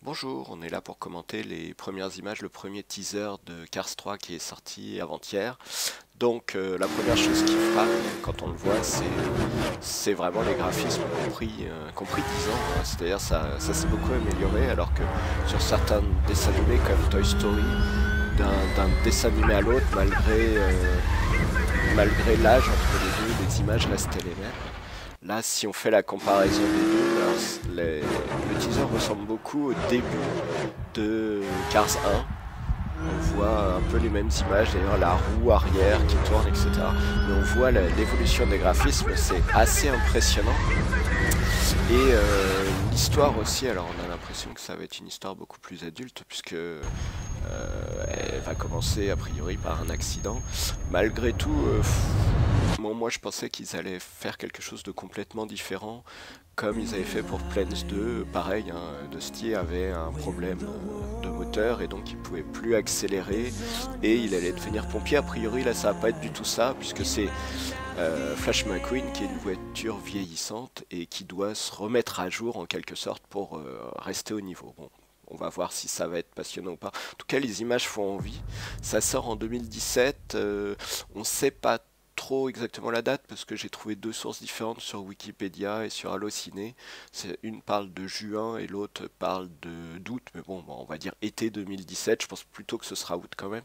Bonjour, on est là pour commenter les premières images, le premier teaser de Cars 3 qui est sorti avant-hier. Donc la première chose qui frappe quand on le voit, c'est vraiment les graphismes compris 10 ans, hein. C'est-à-dire ça s'est beaucoup amélioré alors que sur certains dessins animés comme Toy Story, d'un dessin animé à l'autre, malgré l'âge entre les deux, les images restaient les mêmes. Là, si on fait la comparaison des deux, le teaser ressemble beaucoup au début de Cars 1. On voit un peu les mêmes images, d'ailleurs la roue arrière qui tourne, etc. Mais on voit l'évolution des graphismes, c'est assez impressionnant. Et l'histoire aussi, alors on a l'impression que ça va être une histoire beaucoup plus adulte, puisque elle va commencer a priori par un accident. Malgré tout, bon, moi je pensais qu'ils allaient faire quelque chose de complètement différent, comme ils avaient fait pour Planes 2, pareil, hein, Dusty avait un problème de moteur et donc il pouvait plus accélérer et il allait devenir pompier. A priori là ça va pas être du tout ça, puisque c'est Flash McQueen qui est une voiture vieillissante et qui doit se remettre à jour en quelque sorte pour rester au niveau. Bon, on va voir si ça va être passionnant ou pas. En tout cas, les images font envie. Ça sort en 2017. On ne sait pas trop exactement la date parce que j'ai trouvé deux sources différentes sur Wikipédia et sur Allociné. Une parle de juin et l'autre parle d'août, mais bon, on va dire été 2017. Je pense plutôt que ce sera août quand même.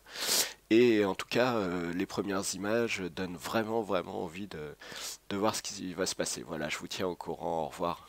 Et en tout cas, les premières images donnent vraiment envie de voir ce qui va se passer. Voilà, je vous tiens au courant. Au revoir.